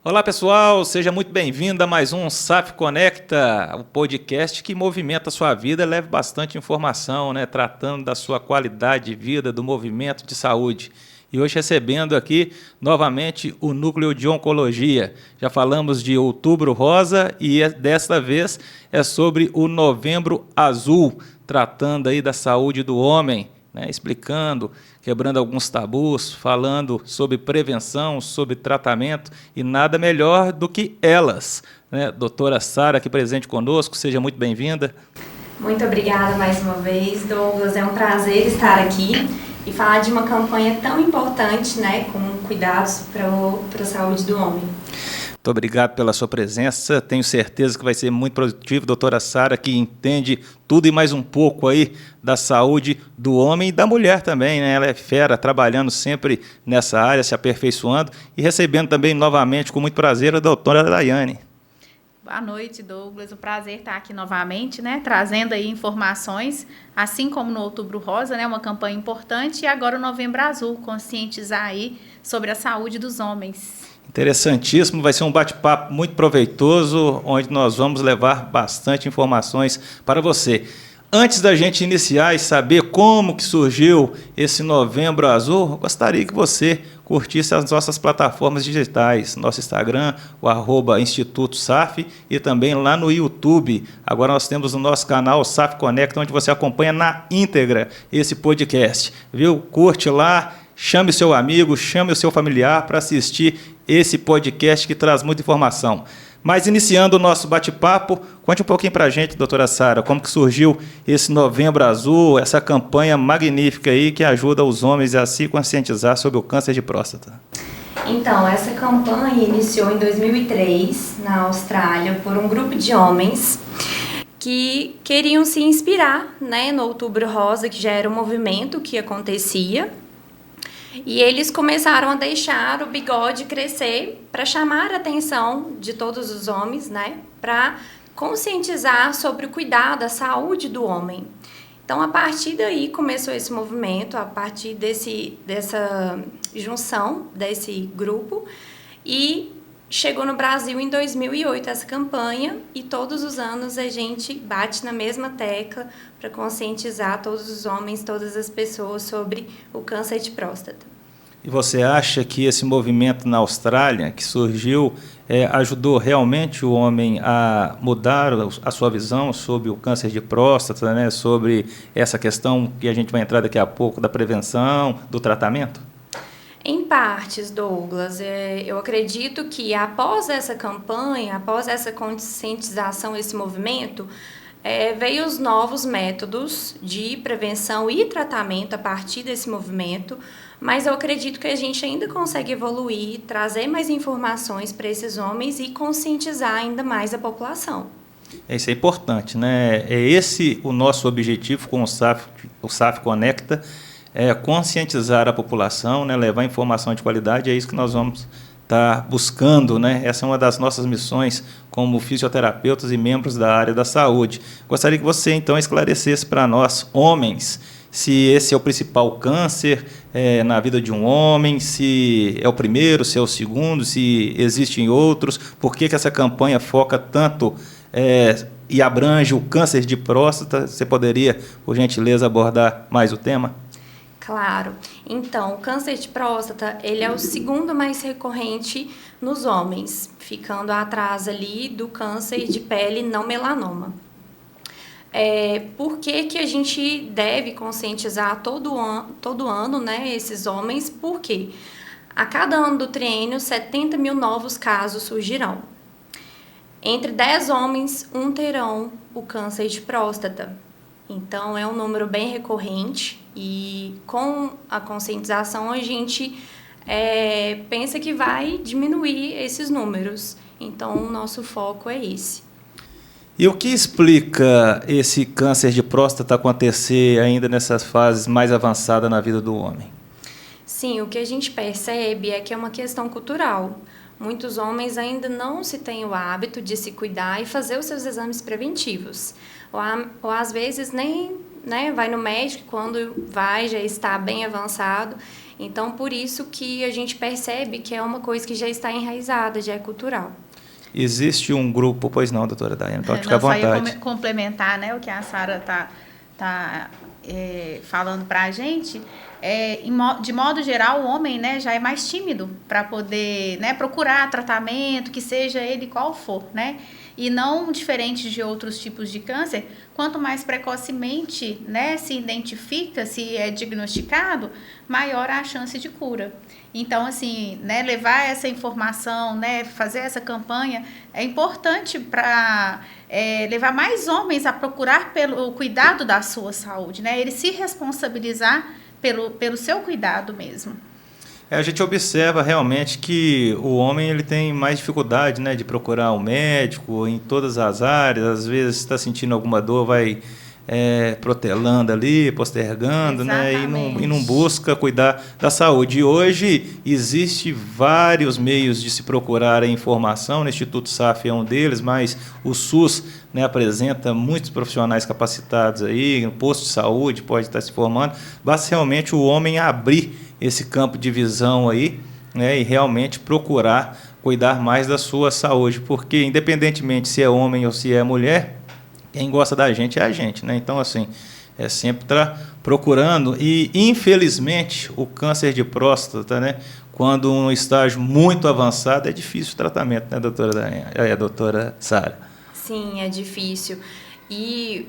Olá pessoal, seja muito bem-vindo a mais um SAF Conecta, o podcast que movimenta a sua vida e leva bastante informação, tratando da sua qualidade de vida, do movimento de saúde. E hoje recebendo aqui novamente o Núcleo de Oncologia. Já falamos de Outubro Rosa e desta vez é sobre o Novembro Azul, tratando aí da saúde do homem, explicando, quebrando alguns tabus, falando sobre prevenção, sobre tratamento, e nada melhor do que elas. Doutora Sara, aqui presente conosco, seja muito bem-vinda. Muito obrigada mais uma vez, Douglas. É um prazer estar aqui e falar de uma campanha tão importante, com cuidados para a saúde do homem. Muito obrigado pela sua presença, tenho certeza que vai ser muito produtivo, doutora Sara, que entende tudo e mais um pouco aí da saúde do homem e da mulher também, Ela é fera, trabalhando sempre nessa área, se aperfeiçoando e recebendo também novamente, com muito prazer, a doutora Daiane. Boa noite, Douglas. O prazer estar aqui novamente, trazendo aí informações, assim como no Outubro Rosa, uma campanha importante, e agora o Novembro Azul, conscientizar aí sobre a saúde dos homens. Interessantíssimo, vai ser um bate-papo muito proveitoso, onde nós vamos levar bastante informações para você. Antes da gente iniciar e saber como que surgiu esse Novembro Azul, eu gostaria que você curtisse as nossas plataformas digitais, nosso Instagram, o @Instituto SAF, e também lá no YouTube. Agora nós temos o nosso canal SAF Conecta, onde você acompanha na íntegra esse podcast, viu? Curte lá, chame o seu amigo, chame o seu familiar para assistir esse podcast que traz muita informação. Mas iniciando o nosso bate-papo, conte um pouquinho para a gente, doutora Sara, como que surgiu esse Novembro Azul, essa campanha magnífica aí que ajuda os homens a se conscientizar sobre o câncer de próstata. Então, essa campanha iniciou em 2003, na Austrália, por um grupo de homens que queriam se inspirar, no Outubro Rosa, que já era um movimento que acontecia. E eles começaram a deixar o bigode crescer para chamar a atenção de todos os homens, para conscientizar sobre o cuidado, a saúde do homem. Então, a partir daí começou esse movimento, a partir dessa junção desse grupo, e chegou no Brasil em 2008 essa campanha, e todos os anos a gente bate na mesma tecla para conscientizar todos os homens, todas as pessoas sobre o câncer de próstata. E você acha que esse movimento na Austrália, que surgiu, ajudou realmente o homem a mudar a sua visão sobre o câncer de próstata, sobre essa questão que a gente vai entrar daqui a pouco, da prevenção, do tratamento? Em partes, Douglas. Eu acredito que após essa campanha, após essa conscientização, esse movimento, veio os novos métodos de prevenção e tratamento a partir desse movimento, mas eu acredito que a gente ainda consegue evoluir, trazer mais informações para esses homens e conscientizar ainda mais a população. Isso é importante, É esse o nosso objetivo com o SAF Conecta, conscientizar a população, levar informação de qualidade, é isso que nós vamos estar buscando, Essa é uma das nossas missões como fisioterapeutas e membros da área da saúde. Gostaria que você, então, esclarecesse para nós, homens, se esse é o principal câncer na vida de um homem, se é o primeiro, se é o segundo, se existem outros, por que essa campanha foca tanto e abrange o câncer de próstata? Você poderia, por gentileza, abordar mais o tema? Claro. Então, o câncer de próstata, ele é o segundo mais recorrente nos homens, ficando atrás ali do câncer de pele não melanoma. Por que a gente deve conscientizar todo ano, esses homens? Porque a cada ano do triênio, 70 mil novos casos surgirão. Entre 10 homens, 1 terão o câncer de próstata. Então, é um número bem recorrente e com a conscientização a gente pensa que vai diminuir esses números. Então, o nosso foco é esse. E o que explica esse câncer de próstata acontecer ainda nessas fases mais avançadas na vida do homem? Sim, o que a gente percebe é que é uma questão cultural. Muitos homens ainda não se têm o hábito de se cuidar e fazer os seus exames preventivos. Ou às vezes nem né, vai no médico, quando vai já está bem avançado. Então, por isso que a gente percebe que é uma coisa que já está enraizada, já é cultural. Existe um grupo, pois não, doutora Daiane, pode ficar à vontade. Só ia complementar, né, o que a Sara tá falando para a gente. De modo geral, o homem, né, já é mais tímido para poder, né, procurar tratamento, que seja ele qual for, né? E não diferente de outros tipos de câncer, quanto mais precocemente, né, se identifica, se é diagnosticado, maior a chance de cura. Então, assim, né, levar essa informação, né, fazer essa campanha é importante para levar mais homens a procurar pelo cuidado da sua saúde, né? Ele se responsabilizar pelo seu cuidado mesmo. A gente observa realmente que o homem ele tem mais dificuldade, né, de procurar um médico em todas as áreas. Às vezes está sentindo alguma dor, vai protelando ali, postergando, né, e não busca cuidar da saúde. E hoje existe vários meios de se procurar a informação, o Instituto SAF é um deles, mas o SUS, né, apresenta muitos profissionais capacitados aí, no posto de saúde pode estar se formando. Basta realmente o homem abrir esse campo de visão aí, né, e realmente procurar cuidar mais da sua saúde, porque independentemente se é homem ou se é mulher, quem gosta da gente é a gente, né? Então, assim, é sempre estar procurando. E, infelizmente, o câncer de próstata, né, quando um estágio muito avançado, é difícil o tratamento, né, doutora Sara? Sim, é difícil. E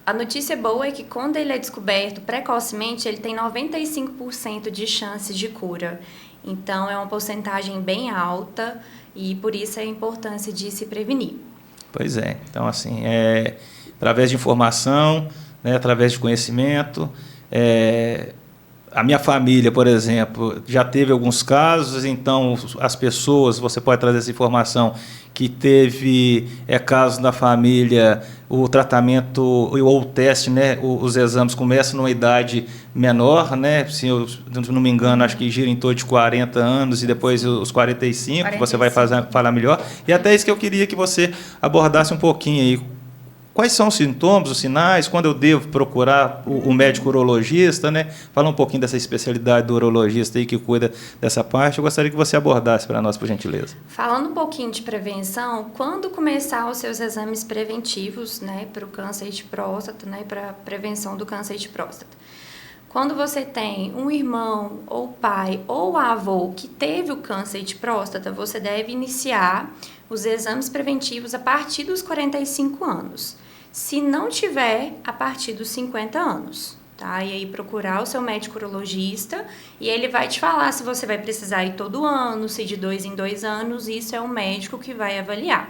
a notícia boa é que quando ele é descoberto precocemente, ele tem 95% de chances de cura. Então, é uma porcentagem bem alta e, por isso, a importância de se prevenir. Pois é. Então, assim, através de informação, né, através de conhecimento. A minha família, por exemplo, já teve alguns casos, então as pessoas, você pode trazer essa informação, que teve casos na família, o tratamento ou o teste, né, os exames começam numa idade menor, né, se eu não me engano, acho que gira em torno de 40 anos e depois os 45, você vai falar melhor. E até isso que eu queria que você abordasse um pouquinho aí. Quais são os sintomas, os sinais, quando eu devo procurar o médico urologista, né? Fala um pouquinho dessa especialidade do urologista aí que cuida dessa parte. Eu gostaria que você abordasse para nós, por gentileza. Falando um pouquinho de prevenção, quando começar os seus exames preventivos, né, para o câncer de próstata, né, para a prevenção do câncer de próstata? Quando você tem um irmão, ou pai, ou avô que teve o câncer de próstata, você deve iniciar os exames preventivos a partir dos 45 anos. Se não tiver, a partir dos 50 anos, tá? E aí procurar o seu médico urologista e ele vai te falar se você vai precisar ir todo ano, se de 2 em 2 anos, isso é o médico que vai avaliar.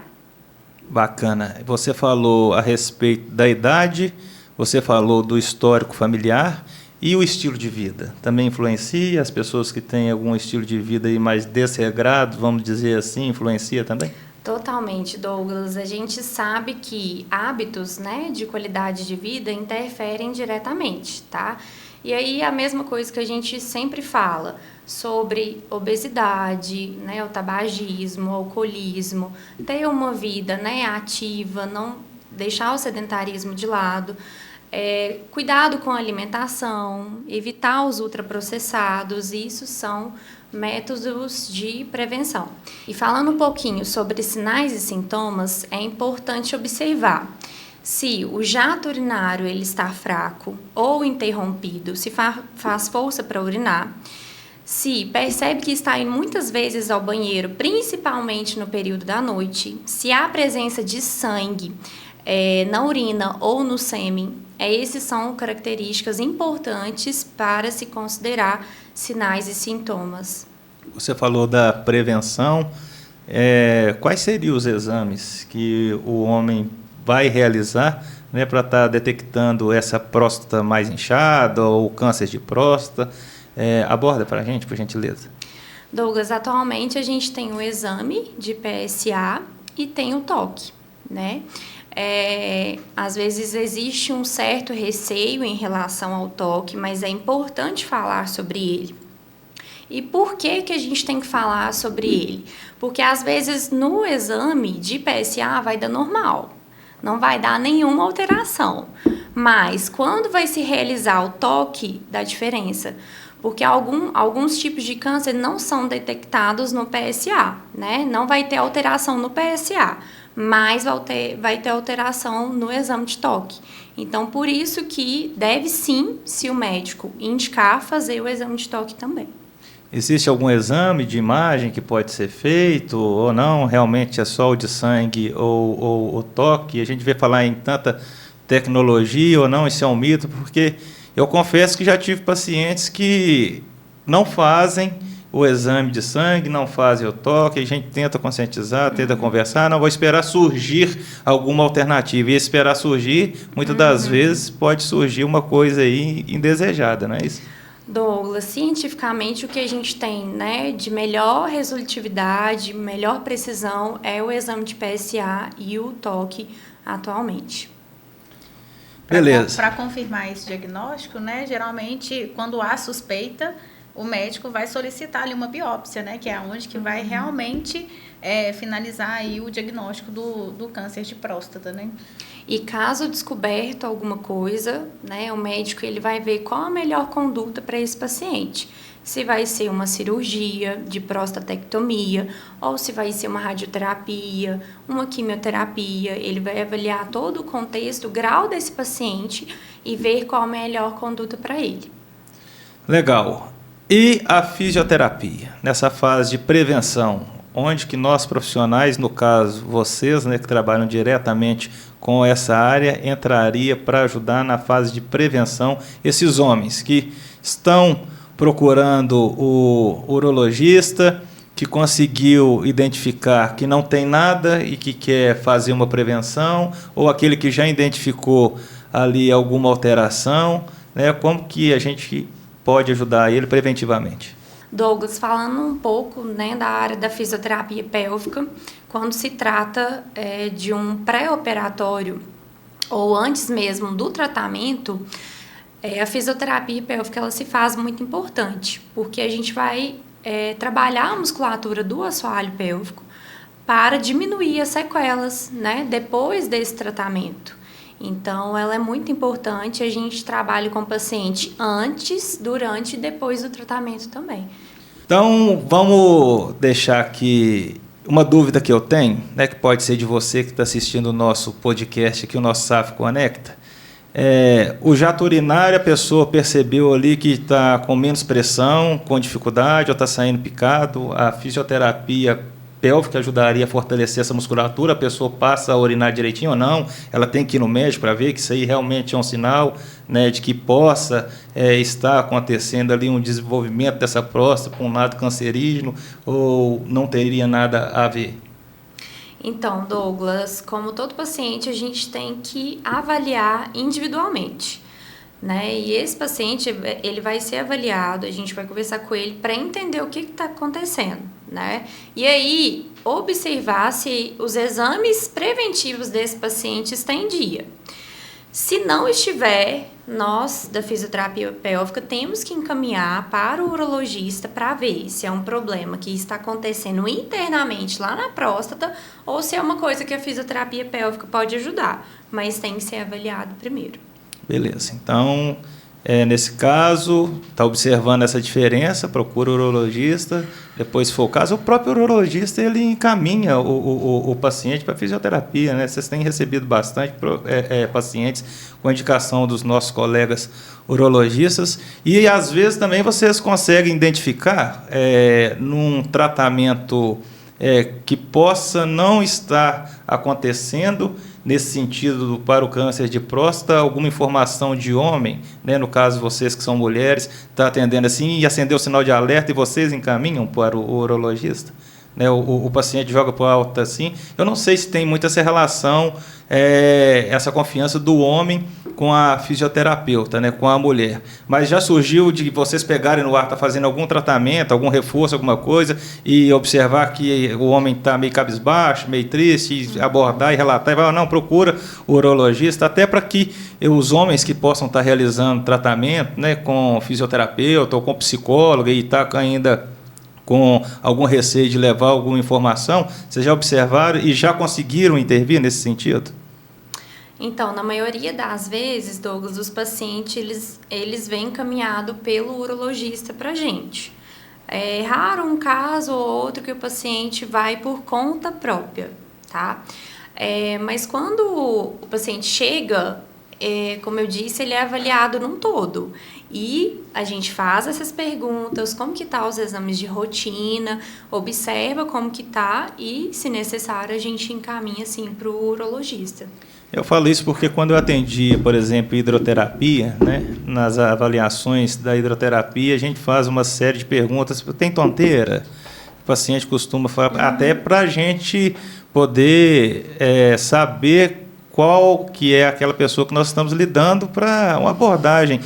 Bacana. Você falou a respeito da idade, você falou do histórico familiar e o estilo de vida. Também influencia? As pessoas que têm algum estilo de vida aí mais desregrado, vamos dizer assim, influencia também? Totalmente, Douglas. A gente sabe que hábitos, né, de qualidade de vida interferem diretamente, tá? E aí a mesma coisa que a gente sempre fala sobre obesidade, né, o tabagismo, o alcoolismo, ter uma vida, né, ativa, não deixar o sedentarismo de lado, cuidado com a alimentação, evitar os ultraprocessados, isso são métodos de prevenção. E falando um pouquinho sobre sinais e sintomas, é importante observar se o jato urinário ele está fraco ou interrompido, se faz força para urinar, se percebe que está indo muitas vezes ao banheiro, principalmente no período da noite, se há presença de sangue na urina ou no sêmen, essas são características importantes para se considerar sinais e sintomas. Você falou da prevenção. Quais seriam os exames que o homem vai realizar, né, para estar detectando essa próstata mais inchada ou câncer de próstata? Aborda para a gente, por gentileza. Douglas, atualmente a gente tem o exame de PSA e tem o toque, né? Às vezes existe um certo receio em relação ao toque, mas é importante falar sobre ele. E por que a gente tem que falar sobre ele? Porque às vezes no exame de PSA vai dar normal, não vai dar nenhuma alteração. Mas quando vai se realizar o toque, dá diferença. Porque alguns tipos de câncer não são detectados no PSA, né? Não vai ter alteração no PSA, mas vai ter alteração no exame de toque. Então, por isso que deve sim, se o médico indicar, fazer o exame de toque também. Existe algum exame de imagem que pode ser feito ou não? Realmente é só o de sangue ou o toque? A gente vê falar em tanta tecnologia ou não, isso é um mito, porque eu confesso que já tive pacientes que não fazem o exame de sangue, não fazem o toque, a gente tenta conscientizar, tenta conversar, não vou esperar surgir alguma alternativa. E esperar surgir, muitas das vezes, pode surgir uma coisa aí indesejada, não é isso? Douglas, cientificamente o que a gente tem, né, de melhor resolutividade, melhor precisão é o exame de PSA e o toque atualmente. Beleza. Para confirmar esse diagnóstico, né, geralmente quando há suspeita, o médico vai solicitar ali uma biópsia, né, que é onde que vai realmente finalizar aí o diagnóstico do câncer de próstata, né? E caso descoberto alguma coisa, né, o médico ele vai ver qual a melhor conduta para esse paciente. Se vai ser uma cirurgia de prostatectomia ou se vai ser uma radioterapia, uma quimioterapia. Ele vai avaliar todo o contexto, o grau desse paciente e ver qual a melhor conduta para ele. Legal. E a fisioterapia, nessa fase de prevenção, onde que nós profissionais, no caso vocês, né, que trabalham diretamente com essa área, entraria para ajudar na fase de prevenção esses homens que estão procurando o urologista, que conseguiu identificar que não tem nada e que quer fazer uma prevenção, ou aquele que já identificou ali alguma alteração, né? Como que a gente pode ajudar ele preventivamente? Douglas, falando um pouco, né, da área da fisioterapia pélvica, quando se trata de um pré-operatório ou antes mesmo do tratamento, a fisioterapia pélvica ela se faz muito importante, porque a gente vai trabalhar a musculatura do assoalho pélvico para diminuir as sequelas, né, depois desse tratamento. Então, ela é muito importante, a gente trabalha com o paciente antes, durante e depois do tratamento também. Então, vamos deixar aqui uma dúvida que eu tenho, né, que pode ser de você que está assistindo o nosso podcast aqui, o nosso SAF Conecta. O jato urinário, a pessoa percebeu ali que está com menos pressão, com dificuldade, ou está saindo picado, a fisioterapia pélvica ajudaria a fortalecer essa musculatura, a pessoa passa a urinar direitinho ou não, ela tem que ir no médico para ver que isso aí realmente é um sinal, né, de que possa estar acontecendo ali um desenvolvimento dessa próstata para um lado cancerígeno ou não teria nada a ver? Então, Douglas, como todo paciente, a gente tem que avaliar individualmente, né? E esse paciente, ele vai ser avaliado, a gente vai conversar com ele para entender o que está acontecendo, né? E aí, observar se os exames preventivos desse paciente estão em dia. Se não estiver, nós da fisioterapia pélvica temos que encaminhar para o urologista para ver se é um problema que está acontecendo internamente lá na próstata ou se é uma coisa que a fisioterapia pélvica pode ajudar, mas tem que ser avaliado primeiro. Beleza, então, nesse caso, está observando essa diferença, procura o urologista, depois, se for o caso, o próprio urologista ele encaminha o paciente para fisioterapia, né? Vocês têm recebido bastante pacientes com indicação dos nossos colegas urologistas e, às vezes, também vocês conseguem identificar num tratamento que possa não estar acontecendo nesse sentido para o câncer de próstata, alguma informação de homem, né, no caso vocês que são mulheres, está atendendo assim e acendeu o sinal de alerta e vocês encaminham para o urologista? Né, o paciente joga para o alto assim. Eu não sei se tem muito essa relação, essa confiança do homem com a fisioterapeuta, né, com a mulher. Mas já surgiu de vocês pegarem no ar, tá fazendo algum tratamento, algum reforço, alguma coisa, e observar que o homem está meio cabisbaixo, meio triste, e abordar e relatar, e vai, não, procura o urologista, até para que os homens que possam estar realizando tratamento, né, com fisioterapeuta ou com psicólogo e está ainda com algum receio de levar alguma informação, vocês já observaram e já conseguiram intervir nesse sentido? Então, na maioria das vezes, Douglas, os pacientes, eles vêm encaminhado pelo urologista para a gente. É raro um caso ou outro que o paciente vai por conta própria, tá? Mas quando o paciente chega, como eu disse, ele é avaliado num todo. E a gente faz essas perguntas, como que tá os exames de rotina, observa como que tá e, se necessário, a gente encaminha, assim, para o urologista. Eu falo isso porque quando eu atendi, por exemplo, hidroterapia, né, nas avaliações da hidroterapia, a gente faz uma série de perguntas. Tem tonteira? O paciente costuma falar, até para a gente poder saber qual que é aquela pessoa que nós estamos lidando para uma abordagem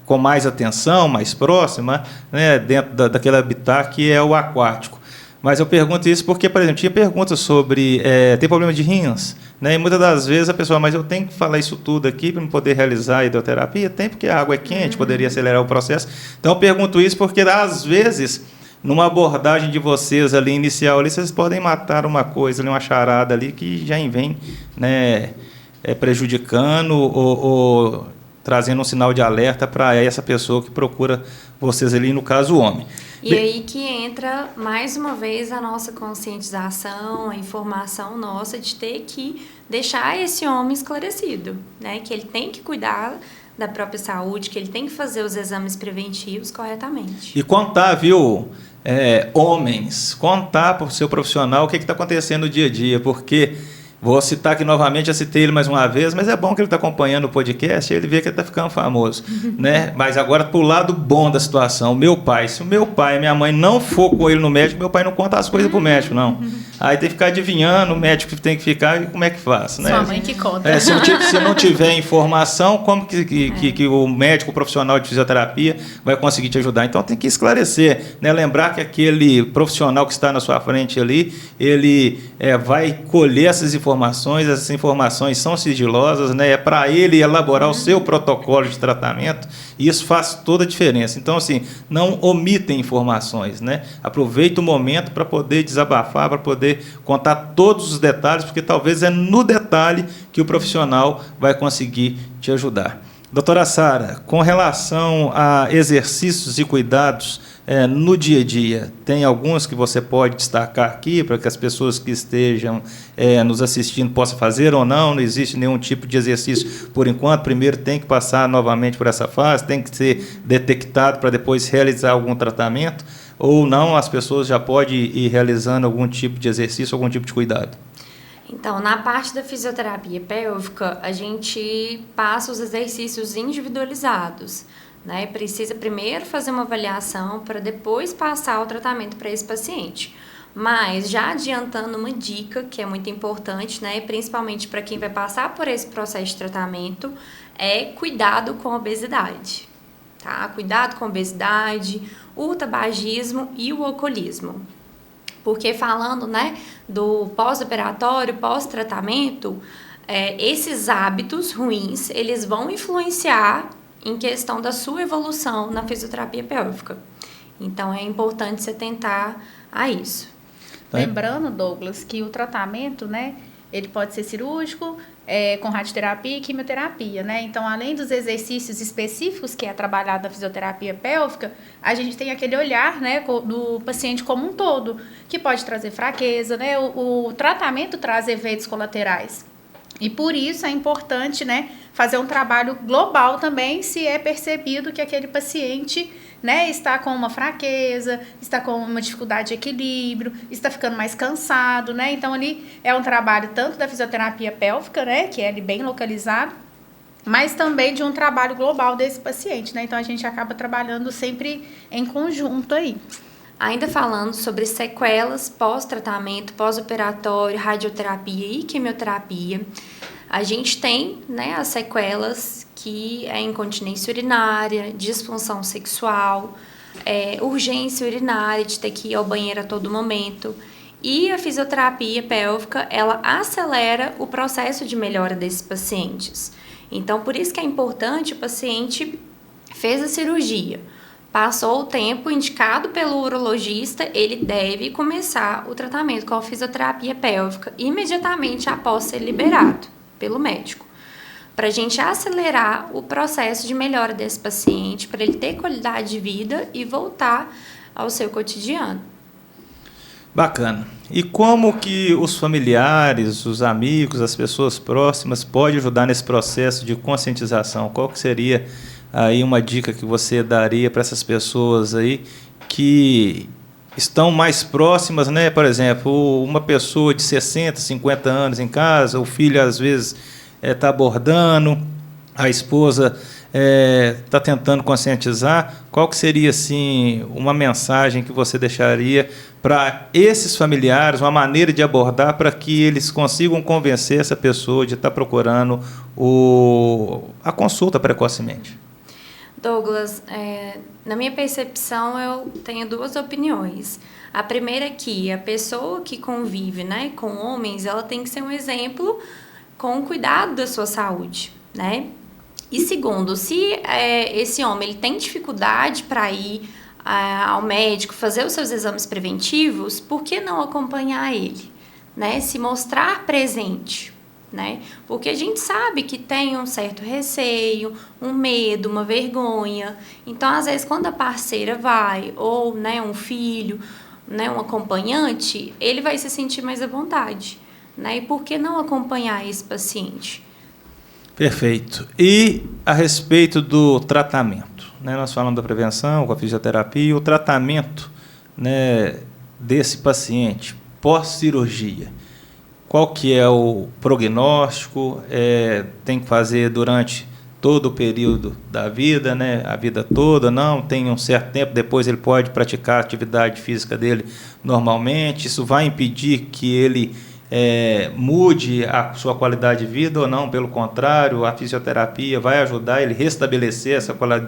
com mais atenção, mais próxima, né, dentro daquele habitat que é o aquático. Mas eu pergunto isso porque, por exemplo, tinha perguntas sobre tem problema de rins, né? E muitas das vezes a pessoa, mas eu tenho que falar isso tudo aqui para poder realizar a hidroterapia? Tem, porque a água é quente, poderia acelerar o processo. Então, eu pergunto isso porque, às vezes, numa abordagem de vocês ali inicial, ali, vocês podem matar uma coisa, ali, uma charada ali que já vem, né, prejudicando ou trazendo um sinal de alerta para essa pessoa que procura vocês ali, no caso, o homem. E aí que entra, mais uma vez, a nossa conscientização, a informação nossa de ter que deixar esse homem esclarecido, né? Que ele tem que cuidar da própria saúde, que ele tem que fazer os exames preventivos corretamente. E contar, viu, homens, contar para o seu profissional o que está acontecendo no dia a dia, porque... Vou citar aqui novamente, já citei ele mais uma vez, mas é bom que ele está acompanhando o podcast e ele vê que ele está ficando famoso. Né? Mas agora, para o lado bom da situação, se o meu pai e minha mãe não for com ele no médico, meu pai não conta as coisas para o médico, não. Aí tem que ficar adivinhando, o médico tem que ficar, e como é que faz? Né? Sua mãe que conta. Se não tiver informação, como que o médico, o profissional de fisioterapia vai conseguir te ajudar? Então tem que esclarecer, né? Lembrar que aquele profissional que está na sua frente ali, ele vai colher essas informações são sigilosas, né? É para ele elaborar o seu protocolo de tratamento, e isso faz toda a diferença. Então, assim, não omitem informações, né? Aproveita o momento para poder desabafar, para poder contar todos os detalhes, porque talvez é no detalhe que o profissional vai conseguir te ajudar. Doutora Sara, com relação a exercícios e cuidados no dia a dia, tem alguns que você pode destacar aqui para que as pessoas que estejam nos assistindo possam fazer ou não? Não existe nenhum tipo de exercício por enquanto. Primeiro tem que passar novamente por essa fase, tem que ser detectado para depois realizar algum tratamento, ou não, as pessoas já podem ir realizando algum tipo de exercício, algum tipo de cuidado? Então, na parte da fisioterapia pélvica, a gente passa os exercícios individualizados, né? Precisa primeiro fazer uma avaliação para depois passar o tratamento para esse paciente. Mas, já adiantando uma dica que é muito importante, né? Principalmente para quem vai passar por esse processo de tratamento, é cuidado com a obesidade. Tá? Cuidado com a obesidade, o tabagismo e o alcoolismo. Porque falando, né, do pós-operatório, pós-tratamento, esses hábitos ruins, eles vão influenciar em questão da sua evolução na fisioterapia pélvica. Então, é importante se atentar a isso. Lembrando, Douglas, que o tratamento, né, ele pode ser cirúrgico, com radioterapia e quimioterapia, né? Então, além dos exercícios específicos que é trabalhado na fisioterapia pélvica, a gente tem aquele olhar, né, do paciente como um todo, que pode trazer fraqueza, né? O tratamento traz efeitos colaterais. E por isso é importante, né, fazer um trabalho global também, se é percebido que aquele paciente, né, está com uma fraqueza, está com uma dificuldade de equilíbrio, está ficando mais cansado, né? Então, ali é um trabalho tanto da fisioterapia pélvica, né, que é ali bem localizado, mas também de um trabalho global desse paciente, né? Então, a gente acaba trabalhando sempre em conjunto aí. Ainda falando sobre sequelas pós-tratamento, pós-operatório, radioterapia e quimioterapia, a gente tem, né, as sequelas que é incontinência urinária, disfunção sexual, urgência urinária, de ter que ir ao banheiro a todo momento. E a fisioterapia pélvica, ela acelera o processo de melhora desses pacientes. Então, por isso que é importante, o paciente fez a cirurgia, passou o tempo indicado pelo urologista, ele deve começar o tratamento com a fisioterapia pélvica imediatamente após ser liberado. pelo médico, para a gente acelerar o processo de melhora desse paciente, para ele ter qualidade de vida e voltar ao seu cotidiano. Bacana. E como que os familiares, os amigos, as pessoas próximas podem ajudar nesse processo de conscientização? Qual que seria aí uma dica que você daria para essas pessoas aí que estão mais próximas, né? Por exemplo, uma pessoa de 60, 50 anos em casa, o filho às vezes está abordando, a esposa está tentando conscientizar. Qual que seria assim uma mensagem que você deixaria para esses familiares, uma maneira de abordar para que eles consigam convencer essa pessoa de estar procurando a consulta precocemente? Douglas, na minha percepção, eu tenho duas opiniões. A primeira é que a pessoa que convive, né, com homens, ela tem que ser um exemplo com o cuidado da sua saúde, né? E segundo, se esse homem ele tem dificuldade para ir ao médico, fazer os seus exames preventivos, por que não acompanhar ele, né? Se mostrar presente, né? Porque a gente sabe que tem um certo receio, um medo, uma vergonha. Então, às vezes, quando a parceira vai, ou, né, um filho, né, um acompanhante, ele vai se sentir mais à vontade, né? E por que não acompanhar esse paciente? Perfeito. E a respeito do tratamento, né? Nós falamos da prevenção com a fisioterapia, o tratamento, né, desse paciente pós-cirurgia. Qual que é o prognóstico? Tem que fazer durante todo o período da vida, né? A vida toda? Não, tem um certo tempo, depois ele pode praticar a atividade física dele normalmente. Isso vai impedir que ele mude a sua qualidade de vida ou não? Pelo contrário, a fisioterapia vai ajudar ele a restabelecer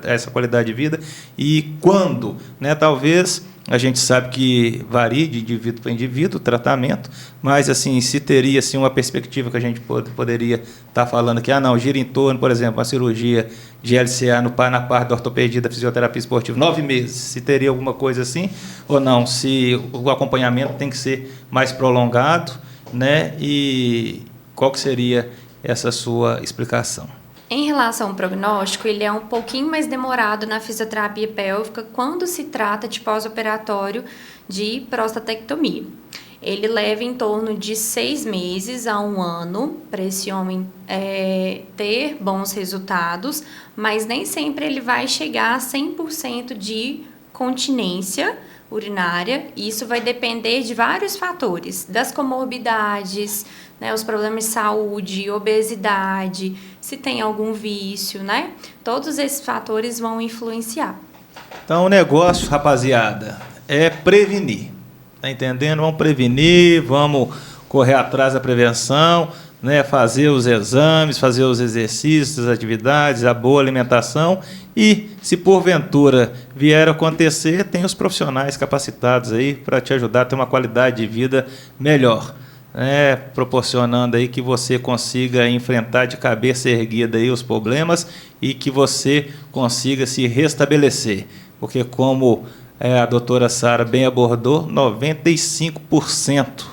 essa qualidade de vida. E quando, né? Talvez a gente sabe que varia de indivíduo para indivíduo o tratamento, mas assim, se teria assim, uma perspectiva que a gente poderia estar falando que não, gira em torno, por exemplo, uma cirurgia de LCA na parte da ortopedia da fisioterapia esportiva, 9 meses, se teria alguma coisa assim, ou não, se o acompanhamento tem que ser mais prolongado, né? E qual que seria essa sua explicação? Em relação ao prognóstico, ele é um pouquinho mais demorado na fisioterapia pélvica quando se trata de pós-operatório de prostatectomia. Ele leva em torno de 6 meses a 1 ano para esse homem ter bons resultados, mas nem sempre ele vai chegar a 100% de continência urinária. Isso vai depender de vários fatores, das comorbidades, né, os problemas de saúde, obesidade, se tem algum vício, né? Todos esses fatores vão influenciar. Então, o negócio, rapaziada, é prevenir. Tá entendendo? Vamos prevenir, vamos correr atrás da prevenção, né? Fazer os exames, fazer os exercícios, as atividades, a boa alimentação. E, se porventura vier a acontecer, tem os profissionais capacitados aí para te ajudar a ter uma qualidade de vida melhor, né? Proporcionando aí que você consiga enfrentar de cabeça erguida aí os problemas e que você consiga se restabelecer. Porque, como a doutora Sara bem abordou, 95%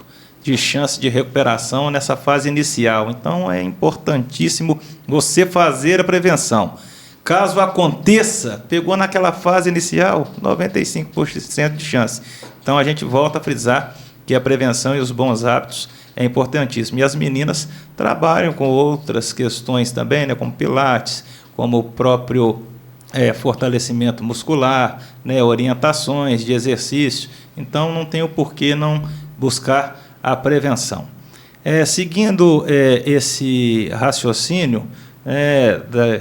de chance de recuperação nessa fase inicial. Então, é importantíssimo você fazer a prevenção. Caso aconteça, pegou naquela fase inicial, 95% de chance. Então, a gente volta a frisar que a prevenção e os bons hábitos é importantíssimo. E as meninas trabalham com outras questões também, né, como pilates, como o próprio fortalecimento muscular, né, orientações de exercício. Então, não tem o porquê não buscar a prevenção. Seguindo esse raciocínio,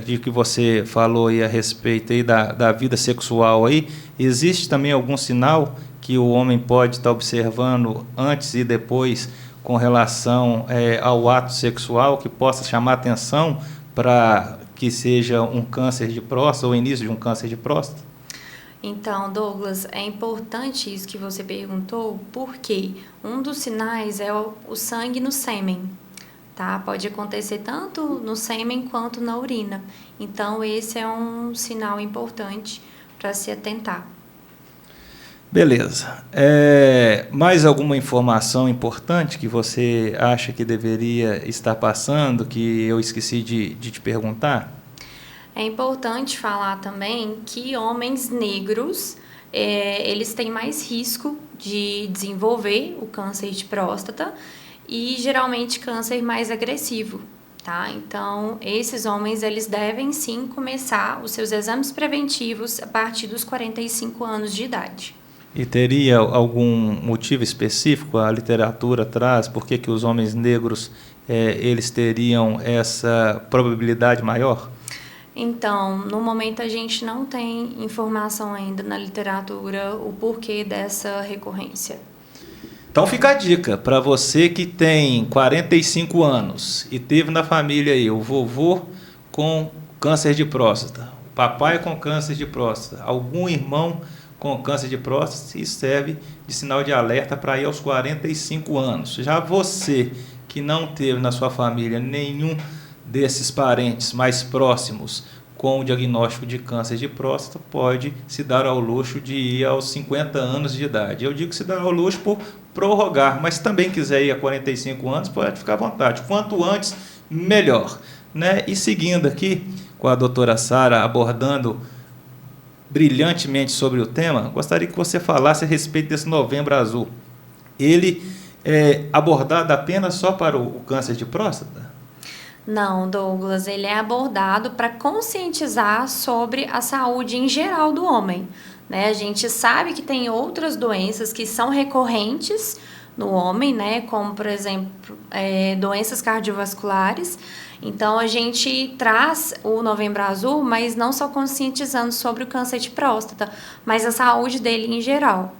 de que você falou aí a respeito aí da vida sexual, aí, existe também algum sinal que o homem pode estar observando antes e depois com relação ao ato sexual que possa chamar atenção para que seja um câncer de próstata ou o início de um câncer de próstata? Então, Douglas, é importante isso que você perguntou, porque um dos sinais é o sangue no sêmen, tá? Pode acontecer tanto no sêmen quanto na urina. Então, esse é um sinal importante para se atentar. Beleza. Mais alguma informação importante que você acha que deveria estar passando, que eu esqueci de te perguntar? É importante falar também que homens negros, eles têm mais risco de desenvolver o câncer de próstata e geralmente câncer mais agressivo, tá? Então, esses homens, eles devem sim começar os seus exames preventivos a partir dos 45 anos de idade. E teria algum motivo específico? A literatura traz por que os homens negros eles teriam essa probabilidade maior? Então, no momento a gente não tem informação ainda na literatura o porquê dessa recorrência. Então fica a dica para você que tem 45 anos e teve na família aí o vovô com câncer de próstata, o papai com câncer de próstata, algum irmão com câncer de próstata, isso serve de sinal de alerta para ir aos 45 anos. Já você que não teve na sua família nenhum desses parentes mais próximos com o diagnóstico de câncer de próstata, pode se dar ao luxo de ir aos 50 anos de idade. Eu digo se dar ao luxo por prorrogar, mas se também quiser ir a 45 anos, pode ficar à vontade. Quanto antes, melhor, né? E seguindo aqui com a doutora Sara, abordando brilhantemente sobre o tema, gostaria que você falasse a respeito desse Novembro Azul. Ele é abordado apenas só para o câncer de próstata? Não, Douglas, ele é abordado para conscientizar sobre a saúde em geral do homem, né? A gente sabe que tem outras doenças que são recorrentes no homem, né? Como, por exemplo, doenças cardiovasculares. Então, a gente traz o Novembro Azul, mas não só conscientizando sobre o câncer de próstata, mas a saúde dele em geral.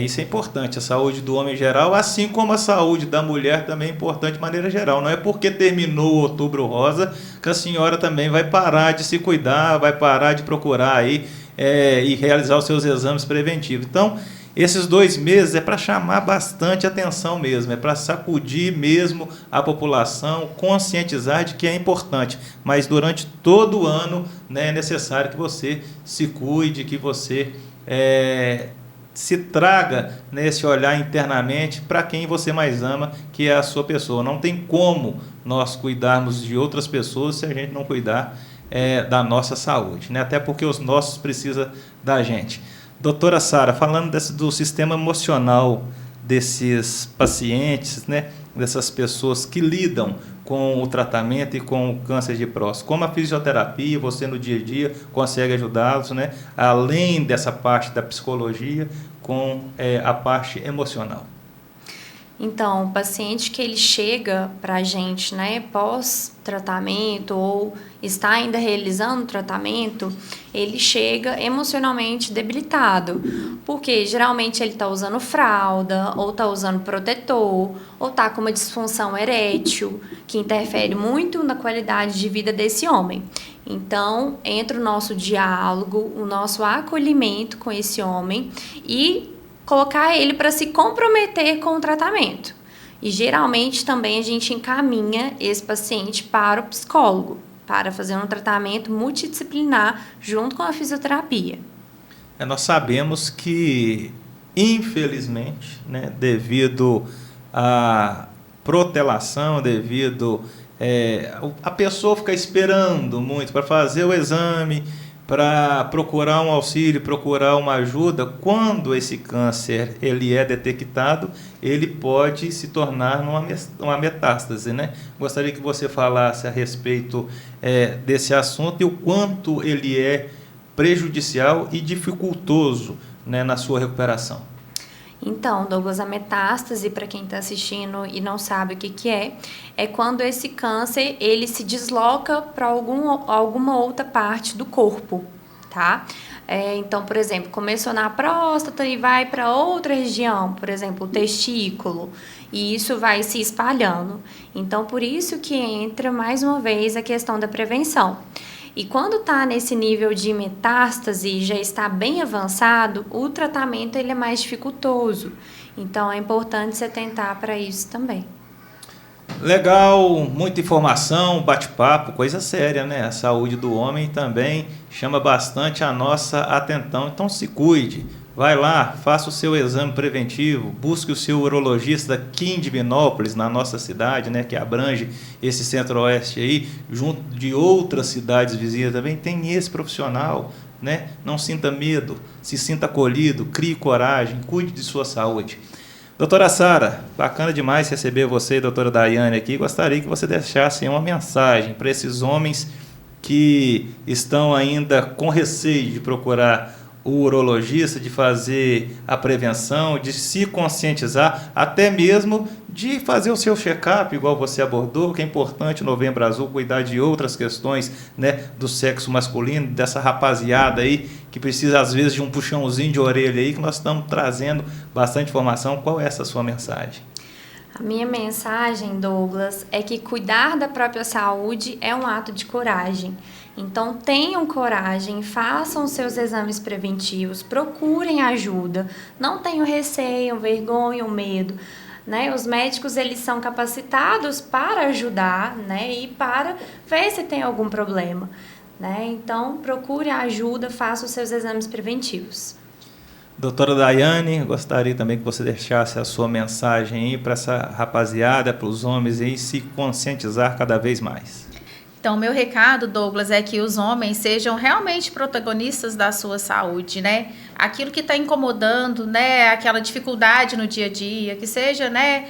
Isso é importante, a saúde do homem em geral, assim como a saúde da mulher também é importante de maneira geral. Não é porque terminou o Outubro Rosa que a senhora também vai parar de se cuidar, vai parar de procurar aí e realizar os seus exames preventivos. Então, esses 2 meses é para chamar bastante atenção mesmo, é para sacudir mesmo a população, conscientizar de que é importante. Mas durante todo o ano, né, é necessário que você se cuide, que você se traga nesse olhar internamente para quem você mais ama, que é a sua pessoa. Não tem como nós cuidarmos de outras pessoas se a gente não cuidar da nossa saúde, né? Até porque os nossos precisam da gente. Doutora Sara, falando do sistema emocional desses pacientes, né, dessas pessoas que lidam com o tratamento e com o câncer de próstata, como a fisioterapia, você no dia a dia consegue ajudá-los, né, além dessa parte da psicologia, com a parte emocional? Então, o paciente que ele chega para a gente, né, pós-tratamento ou está ainda realizando o tratamento, ele chega emocionalmente debilitado, porque geralmente ele está usando fralda, ou está usando protetor, ou está com uma disfunção erétil, que interfere muito na qualidade de vida desse homem. Então, entra o nosso diálogo, o nosso acolhimento com esse homem e colocar ele para se comprometer com o tratamento. E geralmente também a gente encaminha esse paciente para o psicólogo, para fazer um tratamento multidisciplinar junto com a fisioterapia. Nós sabemos que, infelizmente, né, devido à protelação, devido a pessoa ficar esperando muito para fazer o exame, para procurar um auxílio, procurar uma ajuda, quando esse câncer ele é detectado, ele pode se tornar uma metástase, né? Gostaria que você falasse a respeito desse assunto e o quanto ele é prejudicial e dificultoso, né, na sua recuperação. Então, Douglas, a metástase, para quem está assistindo e não sabe o que é quando esse câncer ele se desloca para alguma outra parte do corpo, tá? Então, por exemplo, começou na próstata e vai para outra região, por exemplo, o testículo, e isso vai se espalhando. Então, por isso que entra, mais uma vez, a questão da prevenção. E quando está nesse nível de metástase, já está bem avançado, o tratamento ele é mais dificultoso. Então, é importante se atentar para isso também. Legal, muita informação, bate-papo, coisa séria, né? A saúde do homem também chama bastante a nossa atenção. Então, se cuide. vai lá, faça o seu exame preventivo, busque o seu urologista aqui em Divinópolis, na nossa cidade, né, que abrange esse centro-oeste aí, junto de outras cidades vizinhas também, tem esse profissional, né? Não sinta medo, se sinta acolhido, crie coragem, cuide de sua saúde. Doutora Sara, bacana demais receber você e a doutora Daiane aqui. Gostaria que você deixasse uma mensagem para esses homens que estão ainda com receio de procurar o urologista, de fazer a prevenção, de se conscientizar, até mesmo de fazer o seu check-up, igual você abordou, que é importante no Novembro Azul cuidar de outras questões, né, do sexo masculino, dessa rapaziada aí que precisa às vezes de um puxãozinho de orelha aí, que nós estamos trazendo bastante informação. Qual é essa sua mensagem? A minha mensagem, Douglas, é que cuidar da própria saúde é um ato de coragem. Então, tenham coragem, façam seus exames preventivos, procurem ajuda, não tenham receio, vergonha ou medo. Né? Os médicos, eles são capacitados para ajudar, né? E para ver se tem algum problema. Né? Então, procure ajuda, faça os seus exames preventivos. Doutora Daiane, gostaria também que você deixasse a sua mensagem aí para essa rapaziada, para os homens aí se conscientizar cada vez mais. Então, meu recado, Douglas, é que os homens sejam realmente protagonistas da sua saúde, né? Aquilo que está incomodando, né? Aquela dificuldade no dia a dia, que seja, né?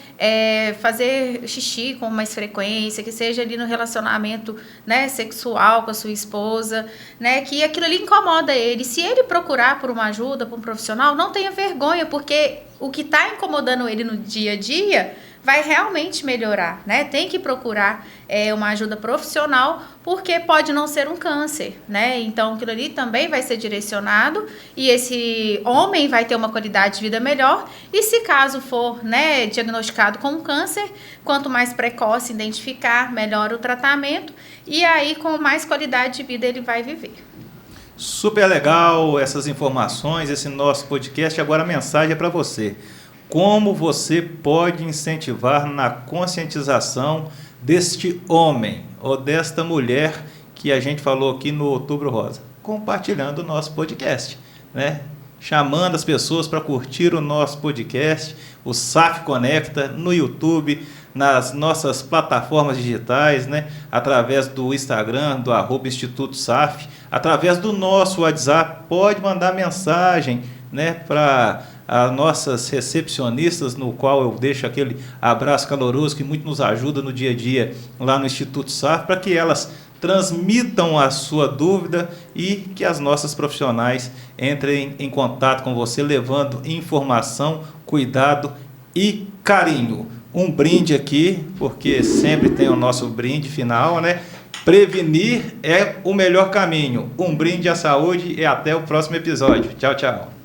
Fazer xixi com mais frequência, que seja ali no relacionamento, né? Sexual com a sua esposa, né? Que aquilo ali incomoda ele. Se ele procurar por uma ajuda, por um profissional, não tenha vergonha, porque o que está incomodando ele no dia a dia vai realmente melhorar, né? Tem que procurar uma ajuda profissional, porque pode não ser um câncer, né? Então, aquilo ali também vai ser direcionado e esse homem vai ter uma qualidade de vida melhor. E se caso for, né, diagnosticado com um câncer, quanto mais precoce identificar, melhor o tratamento e aí com mais qualidade de vida ele vai viver. Super legal essas informações, esse nosso podcast. Agora a mensagem é para você. Como você pode incentivar na conscientização deste homem ou desta mulher que a gente falou aqui no Outubro Rosa? Compartilhando o nosso podcast, né? Chamando as pessoas para curtir o nosso podcast, o SAF Conecta, no YouTube, nas nossas plataformas digitais, né? Através do Instagram, do @Instituto SAF, através do nosso WhatsApp. Pode mandar mensagem, né, para as nossas recepcionistas, no qual eu deixo aquele abraço caloroso que muito nos ajuda no dia a dia lá no Instituto SAF, para que elas transmitam a sua dúvida e que as nossas profissionais entrem em contato com você, levando informação, cuidado e carinho. Um brinde aqui, porque sempre tem o nosso brinde final, né? Prevenir é o melhor caminho. Um brinde à saúde e até o próximo episódio. Tchau, tchau.